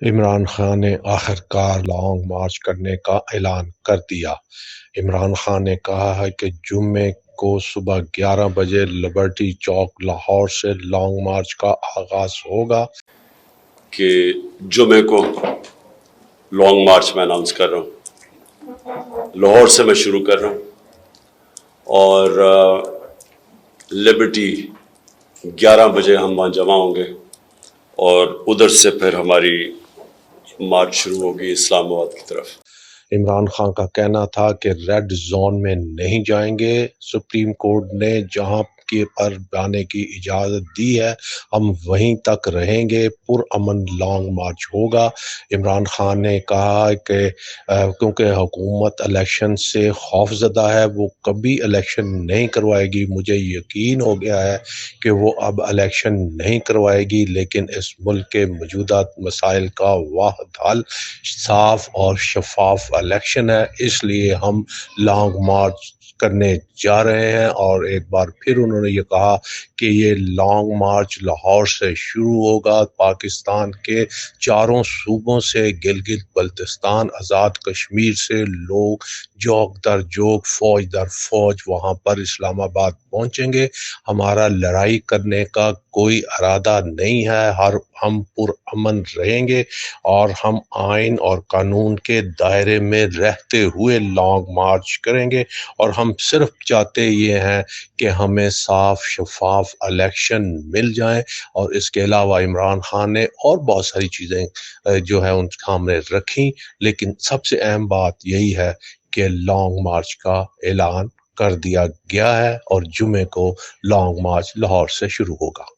عمران خان نے آخرکار long march کرنے کا اعلان کر دیا۔ عمران خان نے کہا ہے کہ جمعے کو صبح 11 بجے لبرٹی چوک لاہور سے لانگ مارچ کا آغاز ہوگا۔ کہ جمعے کو لانگ مارچ میں اناؤنس کر رہا ہوں، لاہور سے میں شروع کر رہا ہوں اور لبرٹی 11 بجے ہم وہاں جمع ہوں گے اور ادھر سے پھر ہماری مارچ شروع ہوگی اسلام آباد کی طرف۔ عمران خان کا کہنا تھا کہ ریڈ زون میں نہیں جائیں گے، سپریم کورٹ نے جہاں کے پر جانے کی اجازت دی ہے ہم وہیں تک رہیں گے، پرامن لانگ مارچ ہوگا۔ عمران خان نے کہا کہ کیونکہ حکومت الیکشن سے خوف زدہ ہے، وہ کبھی الیکشن نہیں کروائے گی۔ مجھے یقین ہو گیا ہے کہ وہ اب الیکشن نہیں کروائے گی، لیکن اس ملک کے موجودہ مسائل کا واحد حل صاف اور شفاف الیکشن ہے، اس لیے ہم لانگ مارچ کرنے جا رہے ہیں۔ اور ایک بار پھر انہوں نے یہ کہا کہ یہ لانگ مارچ لاہور سے شروع ہوگا، پاکستان کے چاروں صوبوں سے، گلگت بلتستان، آزاد کشمیر سے لوگ جوک در جوک، فوج در فوج وہاں پر اسلام آباد پہنچیں گے۔ ہمارا لڑائی کرنے کا کوئی ارادہ نہیں ہے، ہم پرامن رہیں گے اور ہم آئین اور قانون کے دائرے میں رہتے ہوئے لانگ مارچ کریں گے، اور ہم صرف چاہتے یہ ہیں کہ ہمیں صاف شفاف الیکشن مل جائیں۔ اور اس کے علاوہ عمران خان نے اور بہت ساری چیزیں جو ہے ان سامنے رکھی، لیکن سب سے اہم بات یہی ہے کہ لانگ مارچ کا اعلان کر دیا گیا ہے اور جمعے کو لانگ مارچ لاہور سے شروع ہوگا۔